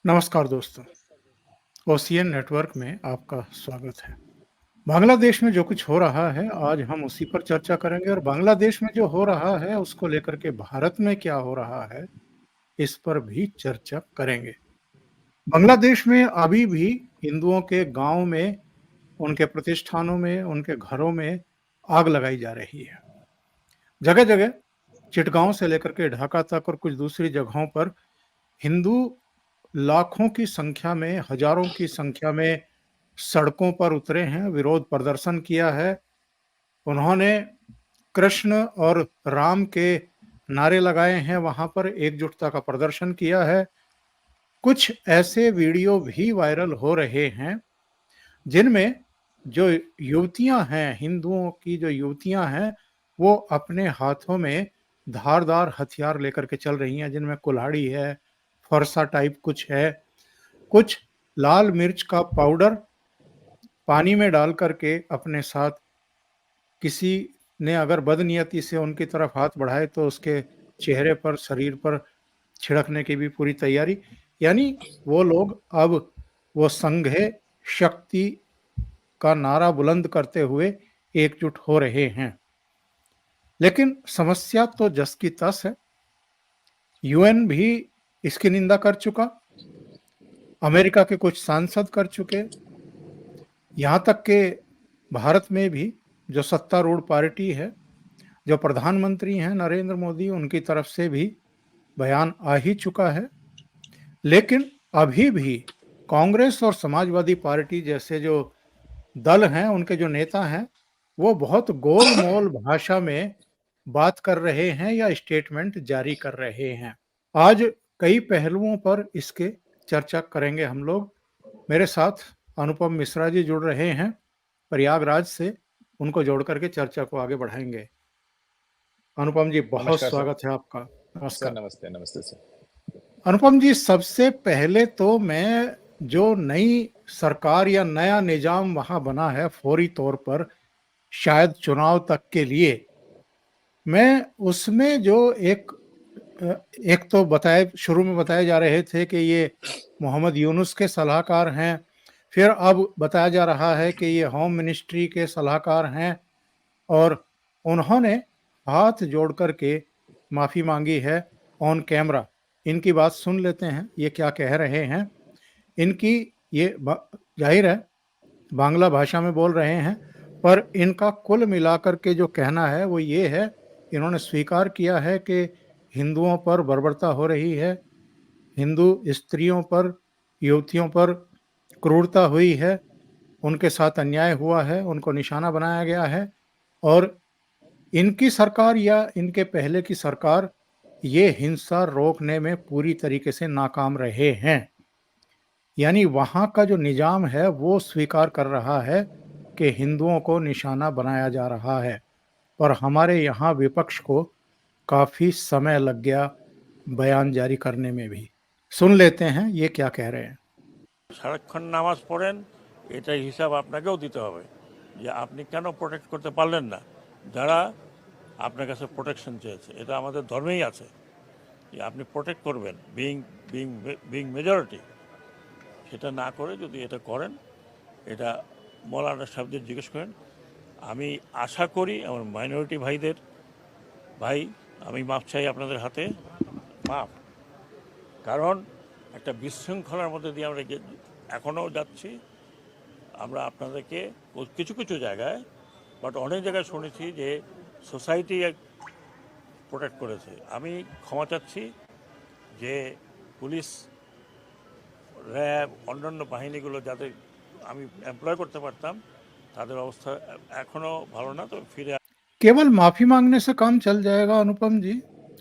नमस्कार दोस्तों, ocean network में आपका स्वागत है। बांग्लादेश में जो कुछ हो रहा है, आज हम उसी पर चर्चा करेंगे और बांग्लादेश में जो हो रहा है, उसको लेकर के भारत में क्या हो रहा है, इस पर भी चर्चा करेंगे। बांग्लादेश में अभी भी हिंदुओं के गाँव में, उनके प्रतिष्ठानों में, उनके घरों में आग लगाई जा रही है। जगह-जगह चिटगाँव से लेकर के ढाका तक और कुछ दूसरी जगहों पर हिंदू लाखों की संख्या में, हजारों की संख्या में सड़कों पर उतरे हैं, विरोध प्रदर्शन किया है। उन्होंने कृष्ण और राम के नारे लगाए हैं, वहाँ पर एकजुटता का प्रदर्शन किया है। कुछ ऐसे वीडियो भी वायरल हो रहे हैं, जिनमें जो युवतियाँ हैं, हिंदुओं की जो युवतियाँ हैं, वो अपने हाथों में धारदार हथियार लेकर के चल रही हैं, जिनमें कुल्हाड़ी है, फरसा टाइप कुछ है। कुछ लाल मिर्च का पाउडर पानी में डाल करके अपने साथ किसी ने अगर बदनियती से उनकी तरफ हाथ बढ़ाए तो उसके चेहरे पर, शरीर पर छिड़कने की भी पूरी तैयारी। यानी वो लोग अब वो संघे शक्ति का नारा बुलंद करते हुए एकजुट हो रहे हैं। लेकिन समस्या तो जस की तस है। यूएन भी इसकी निंदा कर चुका, अमेरिका के कुछ सांसद कर चुके, यहाँ तक कि भारत में भी जो सत्तारूढ़ पार्टी है, जो प्रधानमंत्री हैं नरेंद्र मोदी, उनकी तरफ से भी बयान आ ही चुका है। लेकिन अभी भी कांग्रेस और समाजवादी पार्टी जैसे जो दल हैं, उनके जो नेता हैं, वो बहुत गोलमोल भाषा में बात कर रहे हैं या स्टेटमेंट जारी कर रहे हैं। आज कई पहलुओं पर इसके चर्चा करेंगे हम लोग। मेरे साथ अनुपम मिश्रा जी जुड़ रहे हैं प्रयागराज से, उनको जोड़ करके चर्चा को आगे बढ़ाएंगे। अनुपम जी, बहुत नमस्कार सर। स्वागत है आपका। सर नमस्कार। नमस्ते, नमस्ते सर। अनुपम जी, सबसे पहले तो मैं जो नई सरकार या नया निजाम वहां बना है फौरी तौर पर, शायद चुनाव तक के लिए, मैं उसमें जो एक तो बताए शुरू में बताए जा रहे थे कि ये मोहम्मद यूनुस के सलाहकार हैं, फिर अब बताया जा रहा है कि ये होम मिनिस्ट्री के सलाहकार हैं और उन्होंने हाथ जोड़ कर के माफ़ी मांगी है ऑन कैमरा। इनकी बात सुन लेते हैं, ये क्या कह रहे हैं। इनकी ये जाहिर है बांग्ला भाषा में बोल रहे हैं, पर इनका कुल मिलाकर के जो कहना है वो ये है, इन्होंने स्वीकार किया है कि हिंदुओं पर बर्बरता हो रही है, हिंदू स्त्रियों पर, युवतियों पर क्रूरता हुई है, उनके साथ अन्याय हुआ है, उनको निशाना बनाया गया है और इनकी सरकार या इनके पहले की सरकार ये हिंसा रोकने में पूरी तरीके से नाकाम रहे हैं। यानी वहाँ का जो निजाम है वो स्वीकार कर रहा है कि हिंदुओं को निशाना बनाया जा रहा है, पर हमारे यहाँ विपक्ष को काफ़ी समय लग गया बयान जारी करने में भी। सुन लेते हैं ये क्या कह रहे हैं। সারাক্ষণ নামাজ পড়েন, এটাই হিসাব আপনাকেও দিতে হবে যে আপনি কেন প্রোটেক্ট করতে পারলেন না যারা আপনার কাছে প্রোটেকশন চেয়েছে। এটা আমাদের ধর্মেই আছে যে আপনি প্রোটেক্ট করবেন, বিং বিং বিং মেজরিটি। সেটা না করে যদি এটা করেন, এটা মৌলানা সাহেবদের জিজ্ঞেস করেন। আমি আশা করি আমার মাইনরিটি ভাইদের, ভাই আমি মাপ চাই আপনাদের হাতে, মাপ। কারণ একটা বিশৃঙ্খলার মধ্যে দিয়ে আমরা এখনও যাচ্ছি। আমরা আপনাদেরকে কিছু কিছু জায়গায়, বাট অনেক জায়গায় শুনেছি যে সোসাইটি প্রোটেক্ট করেছে। আমি ক্ষমা চাচ্ছি যে পুলিশ, র্যাব, অন্যান্য বাহিনীগুলো যাদের আমি এমপ্লয় করতে পারতাম, তাদের অবস্থা এখনও ভালো না। তো ফিরে केवल माफ़ी मांगने से काम चल जाएगा अनुपम जी।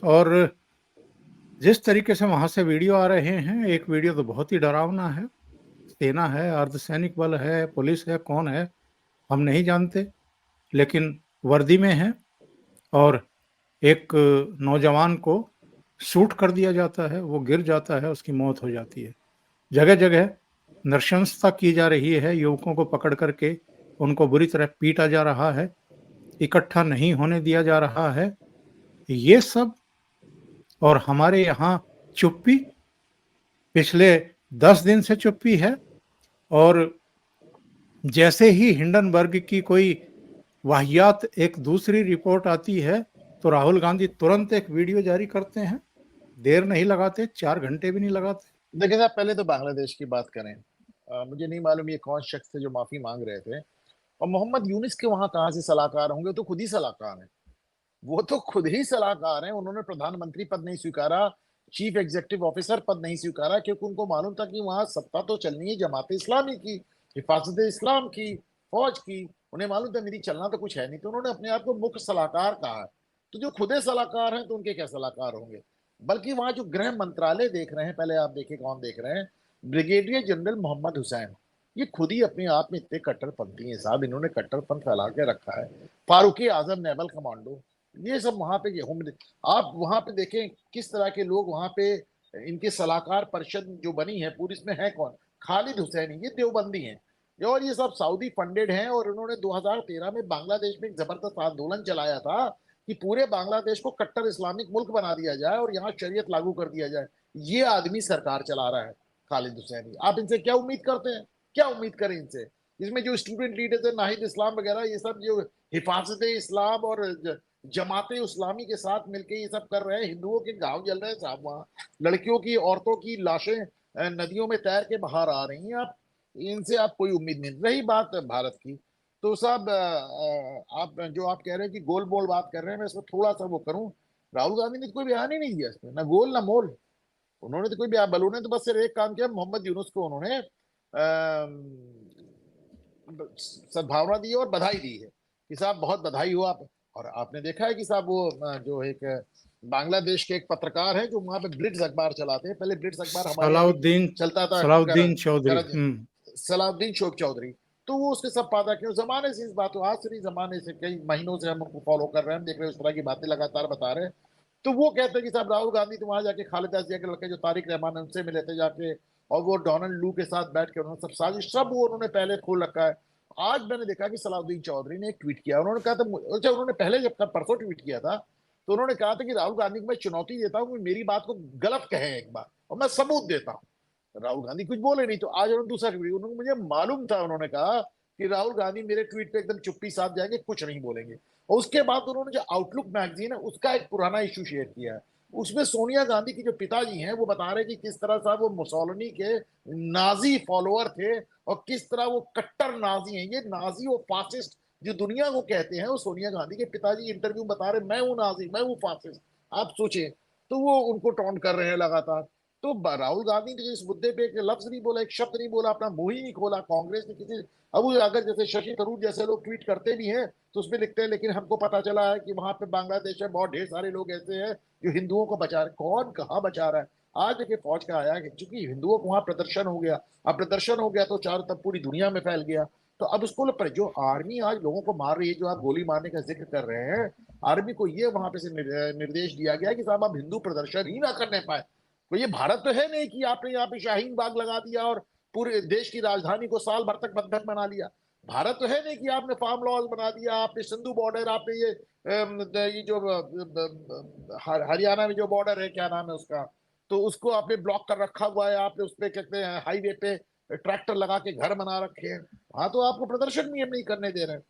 और जिस तरीके से वहाँ से वीडियो आ रहे हैं, एक वीडियो तो बहुत ही डरावना है। सेना है, अर्धसैनिक बल है, पुलिस है, कौन है हम नहीं जानते, लेकिन वर्दी में है और एक नौजवान को शूट कर दिया जाता है, वो गिर जाता है, उसकी मौत हो जाती है। जगह-जगह नृशंसता की जा रही है, युवकों को पकड़ करके उनको बुरी तरह पीटा जा रहा है, इकट्ठा नहीं होने दिया जा रहा है। ये सब और हमारे यहाँ चुप्पी। पिछले 10 दिन से चुप्पी है, और जैसे ही हिंडनबर्ग की कोई वाहियात एक दूसरी रिपोर्ट आती है तो राहुल गांधी तुरंत एक वीडियो जारी करते हैं, देर नहीं लगाते, 4 घंटे भी नहीं लगाते। देखिए साहब, पहले तो बांग्लादेश की बात करें। मुझे नहीं मालूम ये कौन शख्स थे जो माफी मांग रहे थे, और मोहम्मद यूनिस के वहां कहाँ से सलाहकार होंगे? तो खुद ही सलाहकार हैं, वो तो खुद ही सलाहकार हैं। उन्होंने प्रधानमंत्री पद नहीं स्वीकारा, चीफ एग्जीक्यूटिव ऑफिसर पद नहीं स्वीकारा, क्योंकि उनको मालूम था कि वहां सत्ता तो चलनी है जमात इस्लामी की, हिफाजत इस्लाम की, फौज की। उन्हें मालूम था मेरी चलना तो कुछ है नहीं, तो उन्होंने अपने आप को मुख्य सलाहकार कहा है। तो जो खुदे सलाहकार हैं तो उनके क्या सलाहकार होंगे? बल्कि वहां जो गृह मंत्रालय देख रहे हैं, पहले आप देखिए कौन देख रहे हैं, ब्रिगेडियर जनरल मोहम्मद हुसैन। ये खुद ही अपने आप में इतने कट्टरपंथी हैं साहब, इन्होंने कट्टरपंथ फैला के रखा है। फारूकी आजम नेवल कमांडो, ये सब वहां पे आप वहां पे देखें किस तरह के लोग वहां पे, इनके सलाहकार परिषद जो बनी है पूरी, इसमें है कौन? खालिद हुसैनी, ये देवबंदी हैं, और ये सब सऊदी फंडेड हैं। और उन्होंने 2013 में बांग्लादेश में एक जबरदस्त आंदोलन चलाया था कि पूरे बांग्लादेश को कट्टर इस्लामिक मुल्क बना दिया जाए और यहाँ शरीयत लागू कर दिया जाए। ये आदमी सरकार चला रहा है, खालिद हुसैनी। आप इनसे क्या उम्मीद करते हैं? क्या उम्मीद करें इनसे? इसमें जो स्टूडेंट लीडर्स है, नाहिद इस्लाम वगैरह, ये सब जो हिफाजत इस्लाम और जमात इस्लामी के साथ मिलके ये सब कर रहे हैं, हिंदुओं के गांव जल रहे हैं साहब। वहां लड़कियों की, औरतों की लाशें नदियों में तैर के बाहर आ रही हैं। आप इनसे आप कोई उम्मीद नहीं। रही बात भारत की, तो साहब आप जो आप कह रहे हैं कि गोल मोल बात कर रहे हैं, मैं इसमें थोड़ा सा वो करूं। राहुल गांधी ने तो कोई बयान ही नहीं दिया इसमें, ना गोल ना मोल। उन्होंने तो कोई बयान, बल उन्होंने तो बस सिर्फ एक काम किया, मोहम्मद यूनुस को उन्होंने सद्भावना दी और बधाई दी है कि साहब बहुत बधाई हो आप। और आपने देखा है कि साहब वो जो एक बांग्लादेश के एक पत्रकार है जो वहां पे ब्लिट्स अखबार चलाते हैं, पहले ब्लिट्स अखबार हमारे यहाँ भी सलाउद्दीन चलता था, सलाउद्दीन चौधरी। सलाउद्दीन शोक चौधरी। तो वो उसके सब पादा क्यों, जमाने से इस बात को, आज से नहीं जमाने से, कई महीनों से हम उनको फॉलो कर रहे हैं, हम देख रहे हैं उस तरह की बातें लगातार बता रहे हैं। तो वो कहते हैं कि साहब राहुल गांधी तो वहां जाके खालिदा जिया के लड़के जो तारिक रहमान है उनसे मिले थे जाके, और वो डोनाल्ड लू के साथ बैठ के उन्होंने सब साजिश, सब वो उन्होंने पहले खोल रखा है। आज मैंने देखा कि सलाउद्दीन चौधरी ने एक ट्वीट किया, उन्होंने कहा था, अच्छा उन्होंने पहले जब तक परसों ट्वीट किया था, तो उन्होंने कहा था कि राहुल गांधी को मैं चुनौती देता हूँ कि मेरी बात को गलत कहें एक बार, और मैं सबूत देता हूँ। राहुल गांधी कुछ बोले नहीं, तो आज उन्होंने दूसरा ट्वीट, उन्होंने, मुझे मालूम था, उन्होंने कहा कि राहुल गांधी मेरे ट्वीट पे एकदम चुप्पी साध जाएंगे, कुछ नहीं बोलेंगे। और उसके बाद उन्होंने जो आउटलुक मैगजीन है उसका एक पुराना इशू शेयर किया है, उसमें सोनिया गांधी की जो पिताजी हैं वो बता रहे हैं कि किस तरह से वो मुसोलिनी के नाजी फॉलोअर थे, और किस तरह वो कट्टर नाजी हैं, ये नाजी और फासिस्ट जो दुनिया को कहते हैं, वो सोनिया गांधी के पिताजी इंटरव्यू में बता रहे, मैं हूं नाजी, मैं हूं फासिस्ट। आप सोचें, तो वो उनको टॉन्ट कर रहे हैं लगातार। तो राहुल गांधी ने इस मुद्दे पे एक लफ्ज नहीं बोला, एक शब्द नहीं बोला, अपना मुंह ही नहीं खोला। कांग्रेस ने किसी, अब अगर जैसे शशि थरूर जैसे लोग ट्वीट करते भी हैं तो उसमें लिखते हैं लेकिन हमको पता चला है कि वहां पे बांग्लादेश में बहुत ढेर सारे लोग ऐसे हैं जो हिंदुओं को बचा रहे। कौन कहाँ बचा रहा है? आज देखिए फौज का आया कि चूंकि हिंदुओं को वहां प्रदर्शन हो गया, अब प्रदर्शन हो गया तो चारों तब पूरी दुनिया में फैल गया। तो अब उसको पर जो आर्मी आज लोगों को मार रही है, जो आप गोली मारने का जिक्र कर रहे हैं, आर्मी को ये वहां पे से निर्देश दिया गया है कि साहब आप हिंदू प्रदर्शन ही ना करने पाए। तो ये भारत तो है नहीं कि आपने यहाँ पे शाहीन बाग लगा दिया और पूरे देश की राजधानी को साल भर तक बंधक बना लिया। भारत तो है नहीं कि आपने फार्म लॉज बना दिया, आपने सिंधु बॉर्डर, आपने ये जो हरियाणा में जो बॉर्डर है, क्या नाम है उसका, तो उसको आपने ब्लॉक कर रखा हुआ है। आपने उसपे कहते हैं हाईवे पे ट्रैक्टर लगा के घर बना रखे हैं। हाँ, तो आपको प्रदर्शन भी हम नहीं करने दे रहे हैं।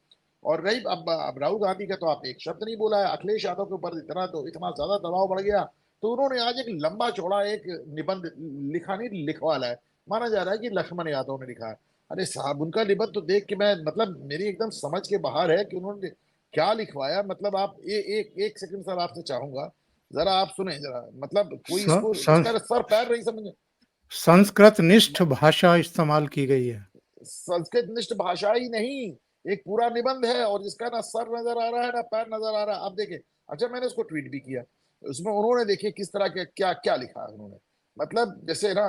और रही अब राहुल गांधी का, तो आप एक शब्द नहीं बोला है। अखिलेश यादव के ऊपर इतना ज्यादा दबाव बढ़ गया, तो उन्होंने आज एक लंबा चौड़ा एक निबंध लिखा, नहीं लिखवाला है, माना जा रहा है कि लक्ष्मण यादव ने लिखा है। अरे साहब, उनका निबंध तो देख के मैं, मतलब मेरी एकदम समझ के बाहर है कि उन्होंने क्या लिखवाया। मतलब आप एक सेकंड सर आपसे चाहूंगा, जरा आप सुने जरा, मतलब कोई इसको, इसका सर पैर नहीं समझ। संस्कृत निष्ठ भाषा इस्तेमाल की गई है। संस्कृत निष्ठ भाषा ही नहीं, एक पूरा निबंध है, और जिसका ना सर नजर आ रहा है ना पैर नजर आ रहा है। अब देखे, अच्छा मैंने उसको ट्वीट भी किया, उसमें उन्होंने देखिए किस तरह के क्या क्या लिखा है उन्होंने। मतलब जैसे ना,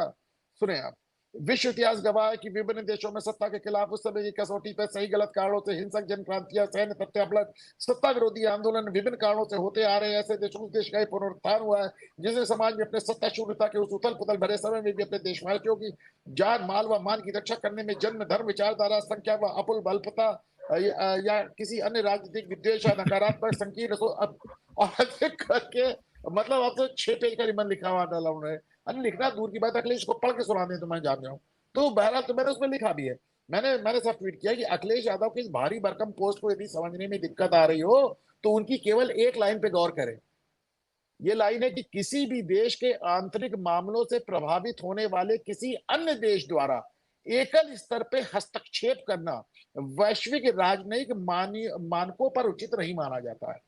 सुने आप, विश्व इतिहास गवाह है कि विभिन्न देशों में सत्ता के खिलाफ उस समय की कसौटी पर सही गलत कारणों से हिंसक जनक्रांतियां, सैन्य प्रत्यापलट, सत्ता विरोधी आंदोलन विभिन्न कारणों से होते आ रहे हैं। ऐसे देशों उस देश का पुनरुत्थान हुआ है जिसने समाज में अपने सत्ता शून्यता के उस उथल पुथल भरे समय में भी अपने देशवासियों की जान माल व मान की रक्षा करने में जन्म धर्म विचारधारा संख्या व अपुल बलपता या किसी अन्य राजनीतिक विद्वेष या नकारात्मक संकीर्ण और अधिक करके, मतलब अब तो 6 पेज का निबंध लिखा हुआ डाला उन्होंने। अरे लिखना दूर की बात, अखिलेश को पढ़ के सुना दें तो मैं जान जाऊं। तो बहरहाल तो मैंने उसमें लिखा भी है, मैंने सब ट्वीट किया कि अखिलेश यादव की इस भारी भरकम पोस्ट को यदि समझने में दिक्कत आ रही हो तो उनकी केवल एक लाइन पे गौर करें। ये लाइन है कि किसी भी देश के आंतरिक मामलों से प्रभावित होने वाले किसी अन्य देश द्वारा एकल स्तर पे हस्तक्षेप करना वैश्विक राजनयिक मानकों पर उचित नहीं माना जाता है।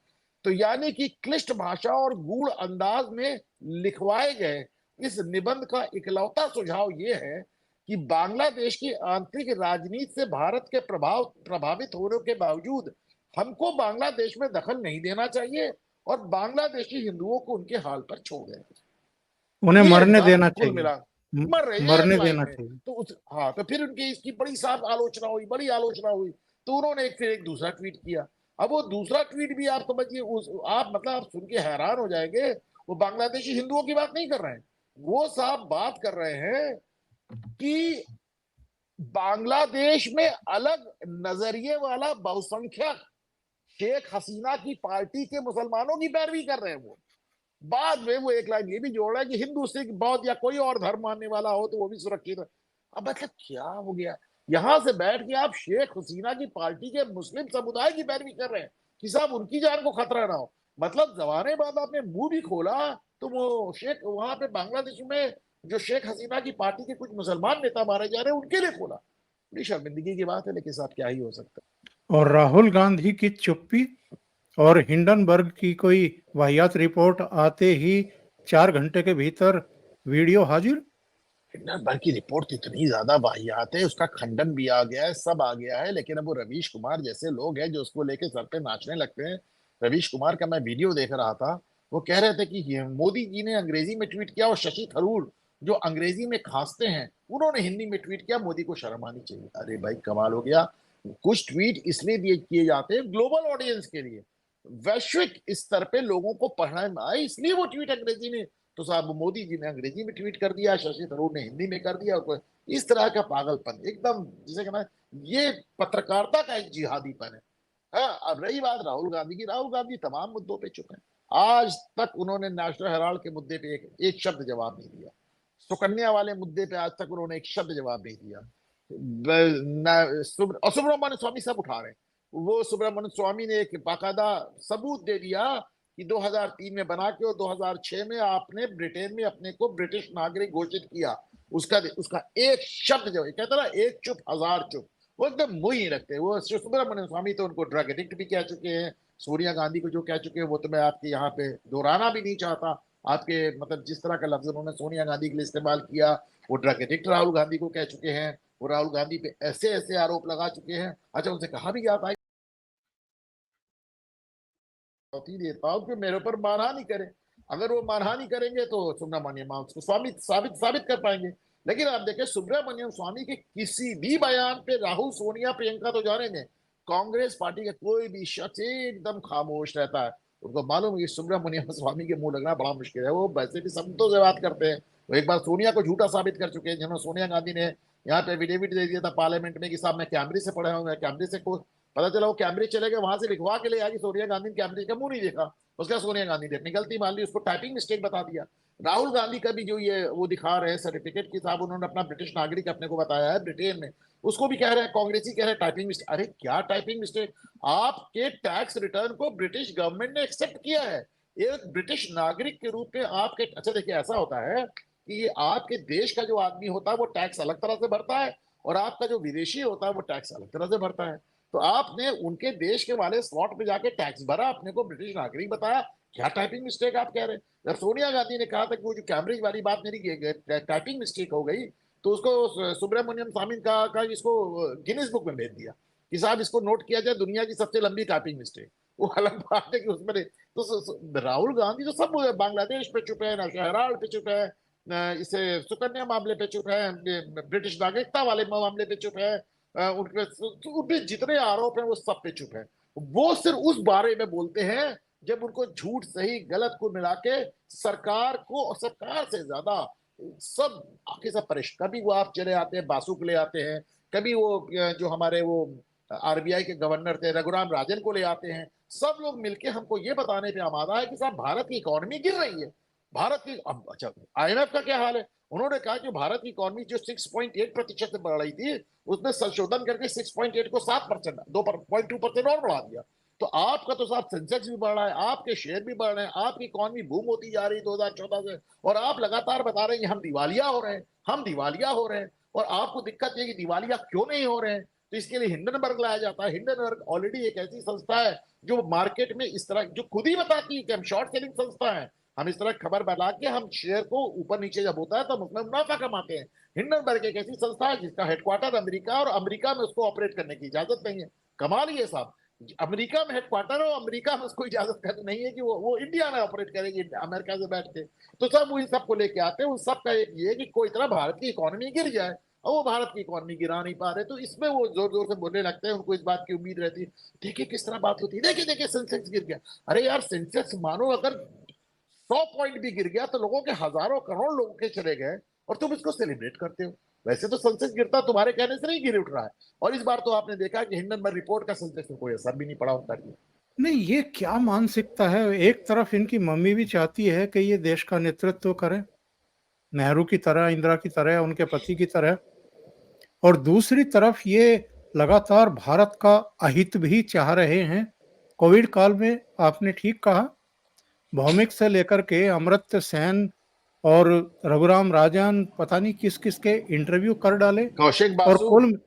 तो यानी कि क्लिष्ट भाषा और गूढ़ अंदाज में लिखवाए गए इस निबंध का इकलौता सुझाव यह है कि बांग्लादेश की आंतरिक राजनीति से भारत के प्रभावित होने के बावजूद हमको बांग्लादेश में दखल नहीं देना चाहिए और बांग्लादेशी हिंदुओं को उनके हाल पर छोड़ देना। उन्हें ये मरने एकदम देना कुल चाहिए, मिला मर रहे हैं एक मरने लाइन देना में। चाहिए। तो हाँ, तो फिर उनकी इसकी बड़ी साफ आलोचना हुई, बड़ी आलोचना हुई। तो उन्होंने फिर एक दूसरा ट्वीट किया। अब वो दूसरा ट्वीट भी आप समझिए, आप मतलब आप सुन के हैरान हो जाएंगे। वो बांग्लादेशी हिंदुओं की बात नहीं कर रहे हैं, वो साहब बात कर रहे हैं कि बांग्लादेश में अलग नजरिए वाला बहुसंख्यक शेख हसीना की पार्टी के मुसलमानों की पैरवी कर रहे हैं। वो बाद में वो एक लाइन ये भी जोड़ रहा है कि हिंदू सिख बौद्ध या कोई और धर्म मानने वाला हो तो वो भी सुरक्षित है। अब मतलब क्या हो गया, यहां से बैठ के आप शेख हसीना की पार्टी के मुस्लिम समुदाय की पैरवी कर रहे हैं कि साहब उनकी जान को खतरा ना हो। मतलब जमाने बाद आपने मुंह भी खोला तो वो शेख वहां पे बांग्लादेश में जो शेख हसीना की पार्टी के कुछ मुसलमान नेता मारे जा रहे हैं उनके लिए खोला। बड़ी शर्मिंदगी की बात है, लेकिन साहब क्या ही हो सकता है। और राहुल गांधी की चुप्पी और हिंडनबर्ग की कोई वाहियात रिपोर्ट आते ही 4 घंटे के भीतर वीडियो हाजिर। हिंडनबर्ग की रिपोर्ट तो इतनी ज्यादा वाहियात है, उसका खंडन भी आ गया है, सब आ गया है, लेकिन अब वो रवीश कुमार जैसे लोग हैं जो उसको लेके सर पे नाचने लगते हैं। रवीश कुमार का मैं वीडियो देख रहा था, वो कह रहे थे कि मोदी जी ने अंग्रेजी में ट्वीट किया और शशि थरूर जो अंग्रेजी में खांसते हैं उन्होंने हिंदी में ट्वीट किया, मोदी को शर्म आनी चाहिए। अरे भाई कमाल हो गया। कुछ ट्वीट इसलिए दिए किए जाते हैं ग्लोबल ऑडियंस के लिए, वैश्विक स्तर पे लोगों को पढ़ना में आए, इसलिए वो ट्वीट अंग्रेजी में। तो साहब मोदी जी ने अंग्रेजी में ट्वीट कर दिया, शशि थरूर ने हिंदी में कर दिया। इस तरह का पागलपन एकदम जिसे कहना है, ये पत्रकारिता का एक जिहादीपन है। हाँ, अब रही बात राहुल गांधी की, राहुल गांधी तमाम मुद्दों पे चुप है। आज तक उन्होंने नेशनल हेराल्ड के मुद्दे पे एक शब्द जवाब नहीं दिया। सुकन्या वाले मुद्दे पे आज तक उन्होंने एक शब्द जवाब नहीं दिया। और सुब्रमण्य स्वामी सब उठा रहे हैं। वो सुब्रमण्य स्वामी ने एक बाकायदा सबूत दे दिया कि 2003 में बना के और 2006 में आपने ब्रिटेन में अपने को ब्रिटिश नागरिक घोषित किया। उसका उसका एक शब्द जो कहता ना, एक चुप हजार चुप, वो एकदम मुंह ही रखते हैं। वो सुब्रमण्यम स्वामी तो उनको ड्रग एडिक्ट भी कह चुके हैं, सोनिया गांधी को जो कह चुके हैं वो तो मैं आपके यहाँ पे दोहराना भी नहीं चाहता। आपके मतलब जिस तरह का लफ्ज उन्होंने सोनिया गांधी के लिए इस्तेमाल किया, वो ड्रग एडिक्ट राहुल गांधी को कह चुके हैं। वो राहुल गांधी पे ऐसे ऐसे आरोप लगा चुके हैं। अच्छा, उनसे कहा भी जाता है देता हूं कि मेरे ऊपर मानहानि करें। अगर वो मानहानि करेंगे तो सुब्रमण्यम उसको स्वामी साबित कर पाएंगे। लेकिन आप देखें सुब्रमण्यम स्वामी के किसी भी बयान पे राहुल सोनिया प्रियंका तो जानेंगे, कांग्रेस पार्टी का कोई भी शख्स एकदम खामोश रहता है। उनको मालूम है कि सुब्रमण्यम स्वामी के मुंह लगना बड़ा मुश्किल है। वो वैसे भी संतों से बात करते हैं। वो एक बार सोनिया को झूठा साबित कर चुके हैं, जिन्होंने सोनिया गांधी ने यहाँ पे एफिडेविट दे दिया था पार्लियामेंट में कि साहब मैं कैमरे से पढ़ा हूँ, कैमरे से पता चला वो कैम्ब्रिज चले गए, वहां से लिखवा के ले आया कि सोनिया गांधी ने कैम्ब्रिज का मुंह नहीं देखा। उसका सोनिया गांधी ने अपनी गलती मान ली, उसको टाइपिंग मिस्टेक बता दिया। राहुल गांधी का भी जो ये वो दिखा रहे हैं सर्टिफिकेट की साहब उन्होंने अपना ब्रिटिश नागरिक अपने को बताया है ब्रिटेन में, उसको भी कह रहे हैं कांग्रेसी कह रहे हैं टाइपिंग मिस्टेक। अरे क्या टाइपिंग मिस्टेक, आपके टैक्स रिटर्न को ब्रिटिश गवर्नमेंट ने एक्सेप्ट किया है एक ब्रिटिश नागरिक के रूप में आपके। अच्छा देखिए ऐसा होता है कि आपके देश का जो आदमी होता है वो टैक्स अलग तरह से भरता है और आपका जो विदेशी होता है वो टैक्स अलग तरह से भरता है। तो आपने उनके देश के वाले स्लॉट पे जाके टैक्स भरा, अपने को ब्रिटिश नागरिक बताया, क्या टाइपिंग मिस्टेक आप कह रहे हैं। जब सोनिया गांधी ने कहा था कि वो जो कैम्ब्रिज वाली बात मेरी टाइपिंग मिस्टेक हो गई, तो उसको सुब्रमण्यम स्वामी का इसको गिनीज बुक में भेज दिया कि साहब इसको नोट किया जाए दुनिया की सबसे लंबी टाइपिंग मिस्टेक। वो अलग बात है कि उसमें तो राहुल गांधी तो सब बांग्लादेश पे चुप है, नौशहराल पे चुप है, इसे सुकन्या मामले पे चुप है, ब्रिटिश नागरिकता वाले मामले पे चुप है, उनपे जितने आरोप हैं वो सब पे चुप है। वो सिर्फ उस बारे में बोलते हैं जब उनको झूठ सही गलत को मिला के सरकार को और सरकार से ज्यादा सब आके सब परेशान। कभी वो आप चले आते हैं बासुक ले आते हैं, कभी वो जो हमारे वो आरबीआई के गवर्नर थे रघुराम राजन को ले आते हैं। सब लोग मिलके हमको ये बताने पे आमादा है कि साहब भारत की इकोनॉमी गिर रही है। भारत की अच्छा, IMF का क्या हाल है? उन्होंने कहा कि भारत की इकोनॉमी जो 6.8% से बढ़ रही थी, उसने संशोधन करके 6.8 को 7%, 2.2% और बढ़ा दिया। तो आपका तो साहब सेंसेक्स भी बढ़ रहा है, आपके शेयर भी बढ़ रहे हैं, आपकी इकोनॉमी बूम होती जा रही है 2014 से, और आप लगातार बता रहे हैं कि हम दिवालिया हो रहे हैं, हम दिवालिया हो रहे हैं। और आपको दिक्कत ये कि दिवालिया क्यों नहीं हो रहे हैं, तो इसके लिए हिंडनबर्ग लाया जाता है। हिंडनबर्ग ऑलरेडी एक ऐसी संस्था है जो मार्केट में इस तरह, जो खुद ही बताती है कि हम शॉर्ट सेलिंग संस्था है, हम इस तरह खबर बना के हम शेयर को ऊपर नीचे जब होता है तब उसमें मुनाफा कमाते हैं। हिंडनबर्ग एक ऐसी संस्था है जिसका हेडक्वार्टर अमेरिका, और अमेरिका में उसको ऑपरेट करने की इजाजत नहीं है। कमाल ये साहब, अमेरिका में हेडक्वार्टर और अमेरिका में उसको इजाजत नहीं है कि वो इंडिया में ऑपरेट करेगी अमेरिका से बैठ के। तो सब वो इन सबको लेके आते हैं। उन सब का एक ये कि कोई तरह भारत की इकोनॉमी गिर जाए, और वो भारत की इकोनॉमी गिरा नहीं पा रहे, तो इसमें वो जोर जोर से बोलने लगते हैं, उनको इस बात की उम्मीद रहती है। देखिए किस तरह बात होती है, देखिए देखिए सेंसेक्स गिर गया। अरे यार सेंसेक्स मानो अगर 100 पॉइंट भी गिर गया तो लोगों के हजारों करोड़ लोगों के चले गए, और तुम इसको सेलिब्रेट करते हो। वैसे तो सेंसेक्स गिरता तुम्हारे कहने से नहीं गिर उठ रहा है। और इस बार तो आपने देखा कि हिंडनबर्ग रिपोर्ट का सेंसेक्स में कोई असर भी नहीं पड़ा उनका। नहीं, ये क्या मानसिकता है? एक तरफ इनकी मम्मी भी चाहती है कि ये देश का नेतृत्व करें, नेहरू की तरह, इंदिरा की तरह, उनके पति की तरह, और दूसरी तरफ ये लगातार भारत का अहित भी चाह रहे हैं। कोविड काल में आपने ठीक कहा, भौमिक से लेकर के अमर्त्य सेन और रघुराम राजन, पता नहीं किस किस के इंटरव्यू कर डाले, कौशिक और बासु। कुल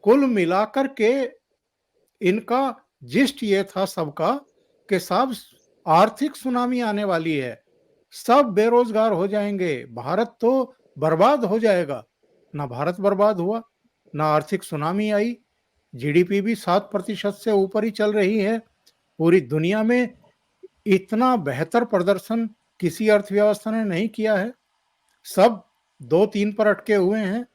कुल मिलाकर के इनका जिस्ट ये था सबका कि साहब आर्थिक सुनामी आने वाली है, सब बेरोजगार हो जाएंगे, भारत तो बर्बाद हो जाएगा। ना भारत बर्बाद हुआ, ना आर्थिक सुनामी आई, जीडीपी भी 7% से ऊपर ही चल रही है। पूरी दुनिया में इतना बेहतर प्रदर्शन किसी अर्थव्यवस्था ने नहीं किया है। सब 2-3 पर अटके हुए हैं।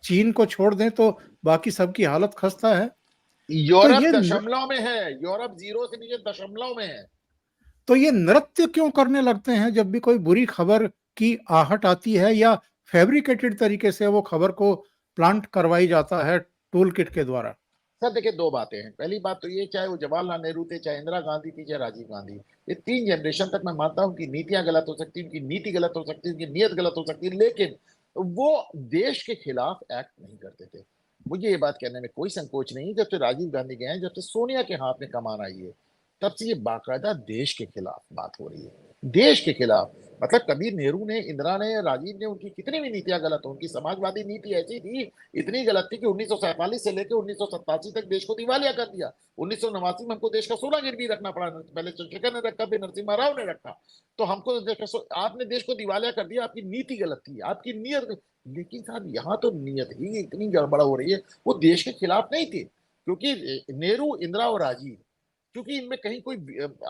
चीन को छोड़ दें तो बाकी सबकी हालत खस्ता है। तो यूरोप ये दशमलव में है, यूरोप 0 से नीचे दशमलव में है। तो ये नृत्य क्यों करने लगते हैं जब भी कोई बुरी खबर की आहट आती है, या फैब्रिकेटेड तरीके से वो खबर को प्लांट करवाई जाता है टूल किट के द्वारा? सर देखिए, दो बातें हैं। पहली बात तो ये, चाहे वो जवाहरलाल नेहरू थे, चाहे इंदिरा गांधी थी, चाहे राजीव गांधी, ये 3 जनरेशन तक मैं मानता हूं कि नीतियां गलत हो सकती, उनकी नीति गलत हो सकती, उनकी नीयत गलत हो सकती है, लेकिन वो देश के खिलाफ एक्ट नहीं करते थे। मुझे ये बात कहने में कोई संकोच नहीं। जब से राजीव गांधी गए हैं, जब से सोनिया के हाथ में कमान आई है, तब से ये बाकायदा देश के खिलाफ बात हो रही है, देश के खिलाफ। मतलब कभी नेहरू ने, इंदिरा ने, राजीव ने, उनकी कितनी भी नीतियां गलत हो, उनकी समाजवादी नीति ऐसी थी, इतनी गलत थी कि 1947 से लेकर 1987 तक देश को दिवालिया कर दिया। 1989 में हमको देश का 16 गिरवी रखना पड़ा। पहले चंद्रशेखर ने रखा, फिर नरसिम्हा राव ने रखा। तो हमको आपने देश को दिवालिया कर दिया, आपकी नीति गलत थी, आपकी नीयत। लेकिन साहब यहाँ तो नीयत ही इतनी गड़बड़ हो रही है। वो देश के खिलाफ नहीं थे, क्योंकि नेहरू, इंदिरा और राजीव, क्योंकि इनमें कहीं कोई,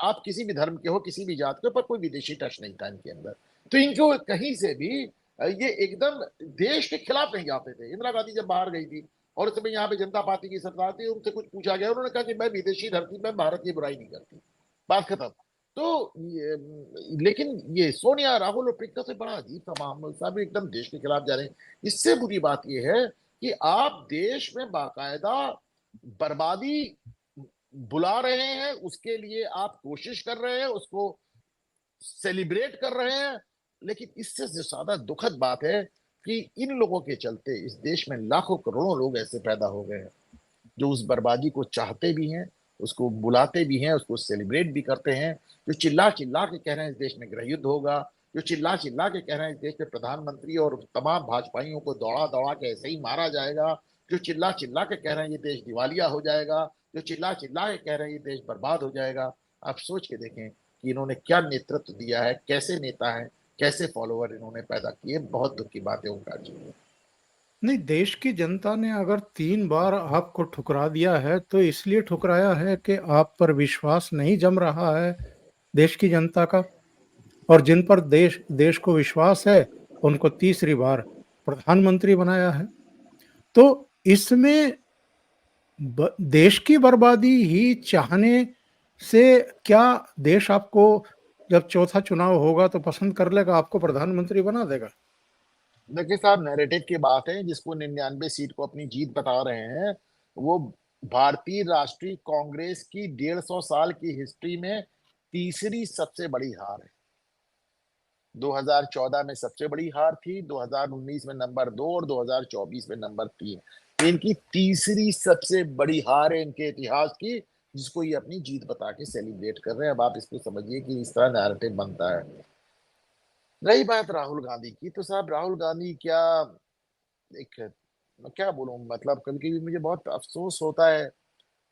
आप किसी भी धर्म के हो, किसी भी जात के हो, पर कोई विदेशी टच नहीं था इनके अंदर। तो इनको कहीं से भी ये एकदम देश के खिलाफ नहीं जाते थे। इंदिरा गांधी जब बाहर गई थी और उस समय यहाँ पे जनता पार्टी की सरकार थी, उनसे कुछ पूछा गया, उन्होंने कहा कि मैं विदेशी धरती में भारत की बुराई नहीं करती, बात खत्म। तो लेकिन ये सोनिया, राहुल और प्रियंका से बड़ा अजीब सा मामला, सब एकदम देश के खिलाफ जा रहे हैं। इससे बुरी बात यह है कि आप देश में बाकायदा बर्बादी बुला रहे हैं, उसके लिए आप कोशिश कर रहे हैं, उसको सेलिब्रेट कर रहे हैं। लेकिन इससे ज्यादा दुखद बात है कि इन लोगों के चलते इस देश में लाखों करोड़ों लोग ऐसे पैदा हो गए हैं जो उस बर्बादी को चाहते भी हैं, उसको बुलाते भी हैं, उसको सेलिब्रेट भी करते हैं, जो चिल्ला चिल्ला के कह रहे हैं इस देश में गृह युद्ध होगा, जो चिल्ला चिल्ला के कह रहे हैं इस देश में प्रधानमंत्री और तमाम भाजपाइयों को दौड़ा दौड़ा के ऐसे ही मारा जाएगा, जो चिल्ला चिल्ला के कह रहे हैं ये देश दिवालिया हो जाएगा, जो चिल्ला चिल्ला के कह रहे हैं ये देश बर्बाद हो जाएगा। आप सोच के देखें कि इन्होंने क्या नेतृत्व दिया है, कैसे नेता है, कैसे फॉलोवर इन्होंने पैदा किए। बहुत दुख की बात है ओंकार जी। नहीं, देश की जनता ने अगर 3 बार आपको ठुकरा दिया है तो इसलिए ठुकराया है कि आप पर विश्वास नहीं जम रहा है देश की जनता का, और जिन पर देश देश को विश्वास है उनको तीसरी बार प्रधानमंत्री बनाया है। तो इसमें देश की बर्बादी ही चाहने से क्या देश आपको जब चौथा चुनाव होगा तो पसंद कर लेगा, आपको प्रधानमंत्री बना देगा? देखिए साहब, नैरेटिव की बात है, जिसको 99 सीट को अपनी जीत बता रहे हैं, वो भारतीय राष्ट्रीय कांग्रेस की 150 साल की हिस्ट्री में तीसरी सबसे बड़ी हार है। 2014 में सबसे बड़ी हार थी, 2019 में नंबर 2 और 2024 में नंबर 3। इनकी तीसरी सबसे बड़ी हार है इनके इतिहास की, जिसको ये अपनी जीत बता के सेलिब्रेट कर रहे हैं। अब आप इसको समझिए कि इस तरह नैरेटिव बनता है। रही बात राहुल गांधी की, तो साहब राहुल गांधी क्या एक, मैं क्या बोलूं, मतलब कभी-कभी मुझे बहुत अफ़सोस होता है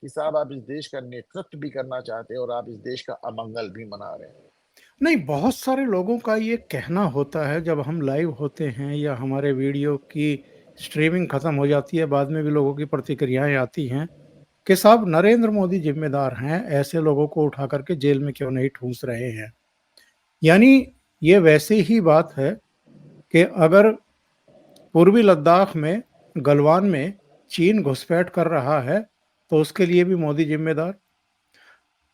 कि साहब आप इस देश का नेतृत्व भी करना चाहते हैं और आप इस देश का अमंगल भी मना रहे हैं। नहीं, बहुत सारे लोगों का ये कहना होता है जब हम लाइव होते हैं या हमारे वीडियो की स्ट्रीमिंग खत्म हो जाती है, बाद में भी लोगों की प्रतिक्रियाएँ आती हैं कि साहब नरेंद्र मोदी ज़िम्मेदार हैं, ऐसे लोगों को उठा कर के जेल में क्यों नहीं ठूँस रहे हैं। यानी ये वैसे ही बात है कि अगर पूर्वी लद्दाख में, गलवान में चीन घुसपैठ कर रहा है, तो उसके लिए भी मोदी ज़िम्मेदार।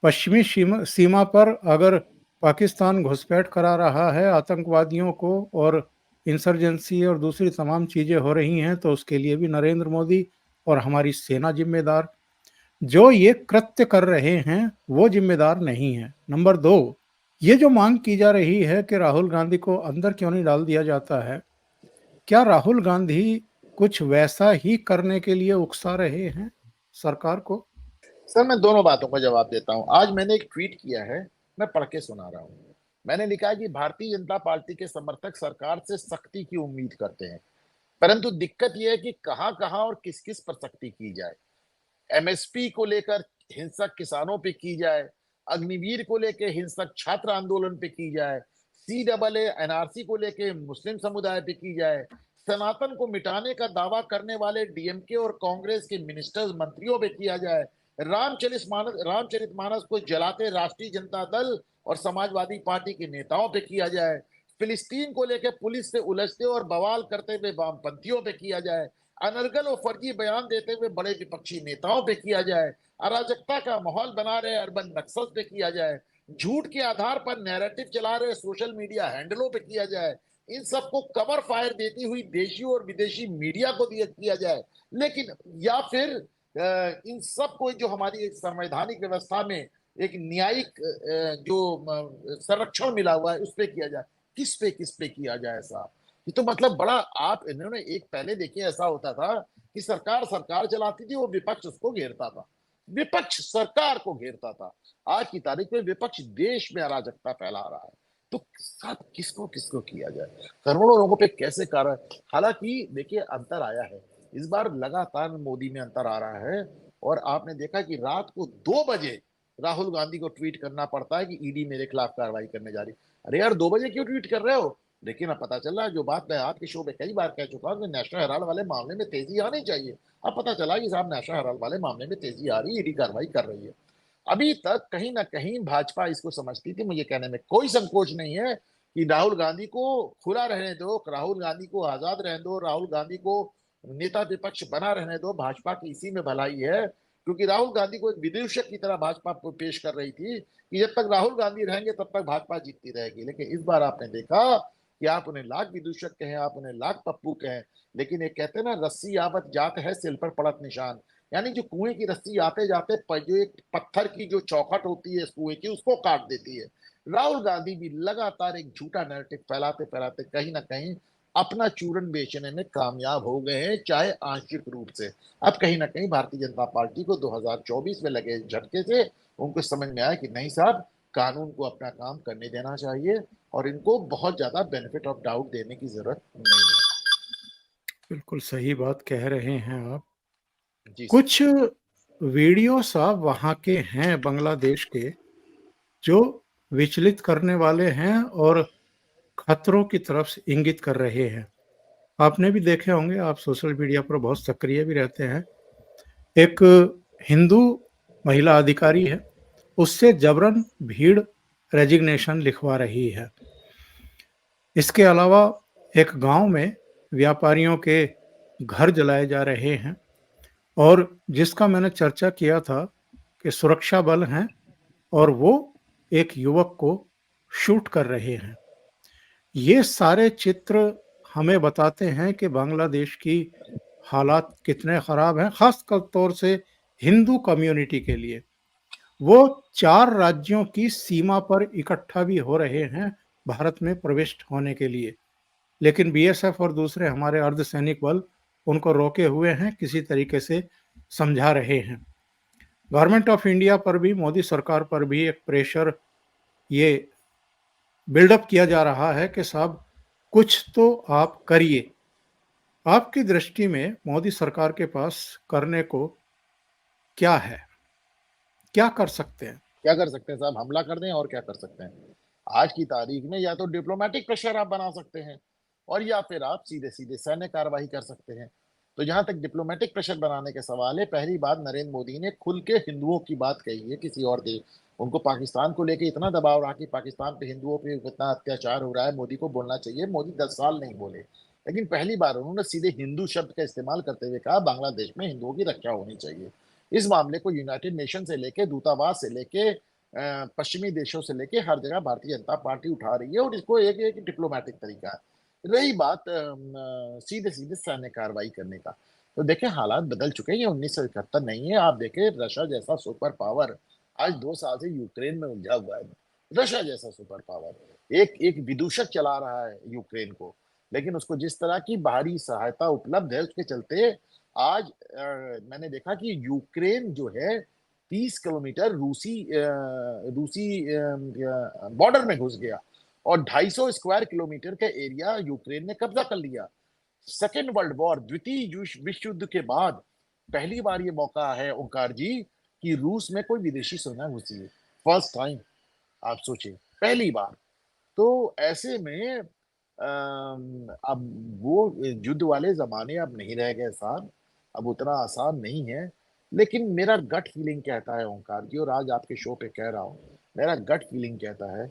पश्चिमी सीमा पर अगर पाकिस्तान घुसपैठ करा रहा है आतंकवादियों को और इंसर्जेंसी और दूसरी तमाम चीज़ें हो रही हैं, तो उसके लिए भी नरेंद्र मोदी और हमारी सेना ज़िम्मेदार। जो ये कृत्य कर रहे हैं, वो ज़िम्मेदार नहीं हैं। नंबर 2, ये जो माँग की जा रही है कि राहुल गांधी को अंदर क्यों नहीं डाल दिया जाता है, क्या राहुल गांधी कुछ वैसा ही करने के लिए उकसा रहे हैं सरकार को? सर, मैं दोनों बातों का जवाब देता हूँ। आज मैंने एक ट्वीट किया है, मैं पढ़ के सुना रहा हूँ। मैंने लिखा है कि भारतीय जनता पार्टी के समर्थक सरकार से सख्ती की उम्मीद करते हैं, परंतु दिक्कत ये है कि कहाँ-कहाँ और किस-किस पर सख्ती की जाए। एमएसपी को लेकर हिंसक किसानों पे की जाए, अग्निवीर को लेके हिंसक छात्र आंदोलन पे की जाए, सीएए एनआरसी को लेके मुस्लिम समुदाय पे की जाए, सनातन को मिटाने का दावा करने वाले डीएमके और कांग्रेस के मिनिस्टर्स मंत्रियों पे किया जाए, रामचरितमानस को जलाते राष्ट्रीय जनता दल और समाजवादी पार्टी के नेताओं पे किया जाए, फिलिस्तीन को लेकर पुलिस से उलझते और बवाल करते हुए वामपंथियों पे किया जाए, अनर्गल और फर्जी बयान देते हुए बड़े विपक्षी नेताओं पे किया जाए, अराजकता का माहौल बना रहे अर्बन नक्सल पे किया जाए, झूठ के आधार पर नैरेटिव चला रहे सोशल मीडिया हैंडलों पे किया जाए, इन सबको कवर फायर देती हुई देशी और विदेशी मीडिया को दिया किया जाए। लेकिन या फिर इन सब को जो हमारी एक संवैधानिक व्यवस्था में एक न्यायिक जो संरक्षण मिला हुआ है उस पे किया जाए। किस पे किया जाए साहब? ये तो मतलब बड़ा, आप इन्होंने एक पहले देखिए ऐसा होता था कि सरकार चलाती थी, वो विपक्ष उसको घेरता था, विपक्ष सरकार को घेरता था। आज की तारीख में विपक्ष देश में अराजकता फैला रहा है, तो साहब किसको किसको किया जाए, करोड़ों लोगों पे कैसे कार्य। हालांकि देखिए अंतर आया है इस बार, लगातार मोदी में अंतर आ रहा है। और आपने देखा कि रात को 2 बजे राहुल गांधी को ट्वीट करना पड़ता है कि ईडी मेरे खिलाफ कार्रवाई करने जा रही। अरे यार 2 बजे क्यों ट्वीट कर रहे हो? लेकिन अब पता चल रहा है, जो बात मैं आपके शो में कई बार कह चुका हूँ कि नेशनल हेराल्ड वाले मामले में तेजी आनी चाहिए। अब पता चला कि साहब नेशनल हेराल्ड वाले मामले में तेजी आ रही है, ईडी कार्रवाई कर रही है। अभी तक कहीं ना कहीं भाजपा इसको समझती थी, मुझे कहने में कोई संकोच नहीं है कि राहुल गांधी को खुला रहने दो, राहुल गांधी को आजाद रहने दो, राहुल गांधी को नेता विपक्ष बना रहने दो, भाजपा की इसी में भलाई है। क्योंकि राहुल गांधी को एक विदूषक की तरह भाजपा पेश कर रही थी कि जब तक राहुल गांधी रहेंगे तब तक भाजपा जीतती रहेगी। लेकिन इस बार आपने देखा कि आप उन्हें लाख विदूषक कहें, आप उन्हें लाख पप्पू कहें, लेकिन ये कहते हैं ना, रस्सी आवत जात है सिल पर पड़त निशान। यानी जो कुएं की रस्सी आते जाते जो एक पत्थर की जो चौखट होती है इस कुएं की, उसको काट देती है। राहुल गांधी भी लगातार एक झूठा नैरेटिव फैलाते फैलाते कहीं ना कहीं अपना चूरन बेचने में कामयाब हो गए हैं, चाहे आंशिक रूप से। अब कहीं ना कहीं भारतीय जनता पार्टी को 2024 में लगे झटके से उनको समझ में आया कि नहीं साहब, कानून को अपना काम करने देना चाहिए और इनको बहुत ज्यादा बेनिफिट ऑफ डाउट देने की जरूरत नहीं है। बिल्कुल सही बात कह रहे हैं आप। जी सर। कुछ वीडियो साहब वहाँ के हैं बांग्लादेश के, जो विचलित करने वाले हैं और खतरों की तरफ से इंगित कर रहे हैं। आपने भी देखे होंगे, आप सोशल मीडिया पर बहुत सक्रिय भी रहते हैं। एक हिंदू महिला अधिकारी है, उससे जबरन भीड़ रेजिग्नेशन लिखवा रही है। इसके अलावा एक गांव में व्यापारियों के घर जलाए जा रहे हैं और जिसका मैंने चर्चा किया था कि सुरक्षा बल हैं और वो एक युवक को शूट कर रहे हैं। ये सारे चित्र हमें बताते हैं कि बांग्लादेश की हालात कितने ख़राब हैं, ख़ास तौर से हिंदू कम्युनिटी के लिए। वो 4 राज्यों की सीमा पर इकट्ठा भी हो रहे हैं भारत में प्रविष्ट होने के लिए, लेकिन बीएसएफ और दूसरे हमारे अर्धसैनिक बल उनको रोके हुए हैं, किसी तरीके से समझा रहे हैं। गवर्नमेंट ऑफ इंडिया पर भी, मोदी सरकार पर भी एक प्रेशर ये बिल्डअप किया जा रहा है कि साहब कुछ तो आप करिए। आपकी दृष्टि में मोदी सरकार के पास करने को क्या है? क्या कर सकते हैं? क्या कर सकते हैं साहब? हमला कर दें और क्या कर सकते हैं? आज की तारीख में या तो डिप्लोमेटिक प्रेशर आप बना सकते हैं और या फिर आप सीधे सीधे सैन्य कार्रवाई कर सकते हैं। तो जहां तक डिप्लोमेटिक प्रेशर बनाने के सवाल है, पहली बात नरेंद्र मोदी ने खुल के हिंदुओं की बात कही है, किसी और देश उनको पाकिस्तान को लेके इतना दबाव रहा कि पाकिस्तान पे हिंदुओं पे इतना अत्याचार हो रहा है, मोदी को बोलना चाहिए। मोदी 10 साल नहीं बोले, लेकिन पहली बार उन्होंने सीधे हिंदू शब्द का इस्तेमाल करते हुए कहा बांग्लादेश में हिंदुओं की रक्षा होनी चाहिए। इस मामले को यूनाइटेड नेशन से लेके, दूतावास से लेके, पश्चिमी देशों से लेके हर जगह भारतीय जनता पार्टी उठा रही है और इसको एक एक डिप्लोमेटिक तरीका है। रही बात सीधे सीधे सैन्य कार्रवाई करने का, तो देखें हालात बदल चुके हैं। ये 1971 नहीं है। आप देखें रशिया जैसा सुपर पावर आज 2 साल से यूक्रेन में उलझा हुआ है। रशिया जैसा सुपर पावर एक एक विदूषक चला रहा है यूक्रेन को, लेकिन उसको जिस तरह की बाहरी सहायता उपलब्ध है उसके चलते आज मैंने देखा कि यूक्रेन जो है 30 किलोमीटर रूसी बॉर्डर में घुस गया और 250 स्क्वायर किलोमीटर का एरिया यूक्रेन ने कब्जा कर लिया। सेकेंड वर्ल्ड वॉर, द्वितीय विश्व युद्ध के बाद पहली बार ये मौका है ओंकार जी कि रूस में कोई विदेशी सेना घुसी है। फर्स्ट टाइम, आप सोचिए, पहली बार। तो ऐसे में अब वो युद्ध वाले जमाने अब नहीं रह गए साहब, अब उतना आसान नहीं है। लेकिन मेरा गट फीलिंग कहता है ओंकार जी, और आज आपके शो पे कह रहा हूं, मेरा गट फीलिंग कहता है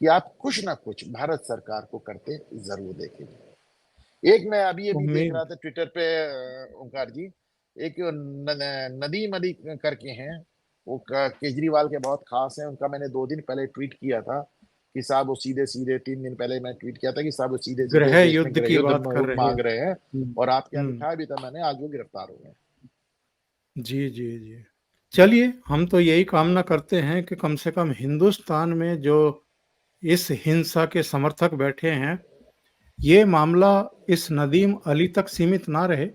कि आप कुछ ना कुछ भारत सरकार को करते जरूर देखेंगे। एक मैं अभी अभी देख उम्मीद रहा था ट्विटर पे ओंकार जी, एक नदीम अली करके हैं, वो केजरीवाल के बहुत खास हैं। उनका मैंने 2 दिन पहले ट्वीट किया था कि साहब वो सीधे सीधे, 3 दिन पहले मैं ट्वीट किया था कि साहब वो सीधे सीधे गृह देश में युद्ध गृह की युद्ध बात कर रहे मांग हैं। रहे हैं। हम्म, और आप क्या हम्म, लिखा भी था मैंने, आज वो गिरफ्तार हो गए। जी जी जी। चलिए, हम तो यही कामना करते हैं कि कम से कम हिंदुस्तान में जो इस हिंसा के समर्थक बैठे हैं, ये मामला इस नदीम अली तक सीमित ना रहे,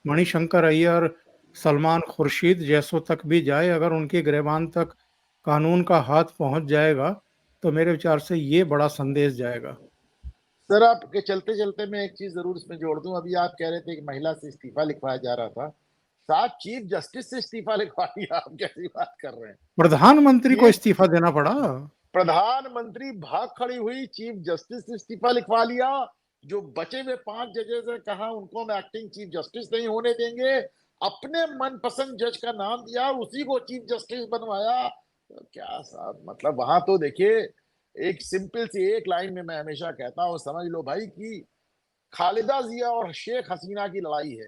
मणिशंकर अय्यर, सलमान खुर्शीद जैसों तक भी जाए। अगर उनके गिरबान तक कानून का हाथ पहुंच जाएगा तो मेरे विचार से ये बड़ा संदेश जाएगा। सर आपके चलते चलते मैं एक चीज जरूर इसमें जोड़ दूं। अभी आप कह रहे थे कि महिला से इस्तीफा लिखवाया जा रहा था, साहब चीफ जस्टिस से इस्तीफा लिखवा दिया। आप कैसी बात कर रहे हैं? प्रधानमंत्री को चीफ इस्तीफा देना पड़ा। प्रधानमंत्री भाग खड़ी हुई, चीफ जस्टिस से इस्तीफा लिखवा लिया। जो बचे हुए 5 जजेस है कहा उनको हम एक्टिंग चीफ जस्टिस नहीं होने देंगे। अपने मनपसंद जज का नाम दिया, उसी को चीफ जस्टिस बनवाया। तो क्या साहब, मतलब वहां तो देखिए, एक सिंपल सी एक लाइन में मैं हमेशा कहता हूं, समझ लो भाई कि खालिदा जिया और शेख हसीना की लड़ाई है,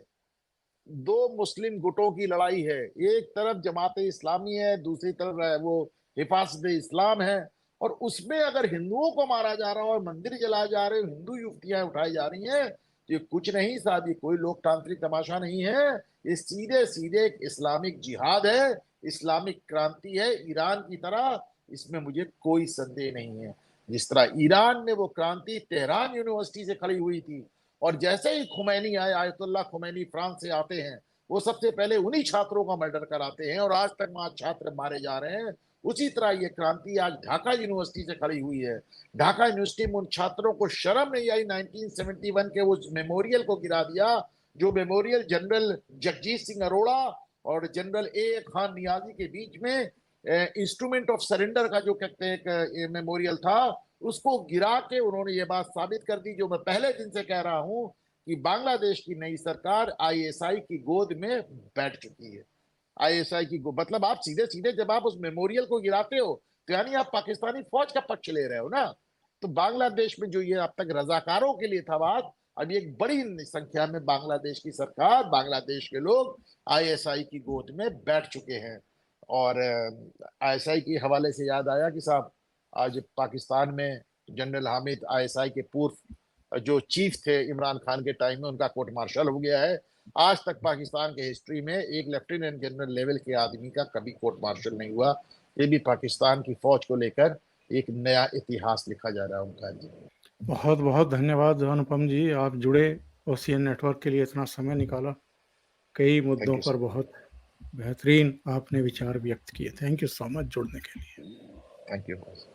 2 मुस्लिम गुटों की लड़ाई है। एक तरफ जमात इस्लामी है, दूसरी तरफ वो हिफाजत इस्लाम है। और उसमें अगर हिंदुओं को मारा जा रहा है और मंदिर जलाए जा रहे हैं, हिंदू युवतियां उठाई जा रही हैं, तो ये कुछ नहीं साहब, ये कोई लोकतांत्रिक तमाशा नहीं है। ये सीधे सीधे एक इस्लामिक जिहाद है, इस्लामिक क्रांति है ईरान की तरह। इसमें मुझे कोई संदेह नहीं है। जिस तरह ईरान में वो क्रांति तेहरान यूनिवर्सिटी से खड़ी हुई थी, और जैसे ही खुमैनी आए, आयतुल्लाह खुमैनी फ्रांस से आते हैं, वो सबसे पहले उन्हीं छात्रों का मर्डर कराते हैं और आज तक वहां छात्र मारे जा रहे हैं। उसी तरह ये क्रांति आज ढाका यूनिवर्सिटी से खड़ी हुई है। ढाका यूनिवर्सिटी में उन छात्रों को शर्म नहीं आई 1971 के उस मेमोरियल को गिरा दिया, जो मेमोरियल जनरल जगजीत सिंह अरोड़ा और जनरल ए खान नियाजी के बीच में इंस्ट्रूमेंट ऑफ सरेंडर का जो कहते हैं मेमोरियल था, उसको गिरा के उन्होंने ये बात साबित कर दी, जो मैं पहले दिन से कह रहा हूं कि बांग्लादेश की नई सरकार आईएसआई की गोद में बैठ चुकी है। आईएसआई की मतलब आप सीधे सीधे जब आप उस मेमोरियल को गिराते हो तो यानी आप पाकिस्तानी फौज का पक्ष ले रहे हो ना। तो बांग्लादेश में जो ये अब तक रजाकारों के लिए था बात, अभी एक बड़ी संख्या में बांग्लादेश की सरकार, बांग्लादेश के लोग आईएसआई की गोद में बैठ चुके हैं। और आईएसआई के हवाले से याद आया कि साहब आज पाकिस्तान में जनरल हामिद आईएसआई के पूर्व जो चीफ थे इमरान खान के टाइम में, उनका कोर्ट मार्शल हो गया है। आज तक पाकिस्तान के हिस्ट्री में एक लेफ्टिनेंट जनरल लेवल के आदमी का कभी कोर्ट मार्शल नहीं हुआ। ये भी पाकिस्तान की फौज को लेकर एक नया इतिहास लिखा जा रहा है उनका जी। बहुत बहुत धन्यवाद अनुपम जी, आप जुड़े, ओशियन नेटवर्क के लिए इतना समय निकाला, कई थैंक मुद्दों यू पर सर। बहुत बेहतरीन आपने विचार व्यक्त किए। थैंक यू सो मच जुड़ने के लिए। Thank you.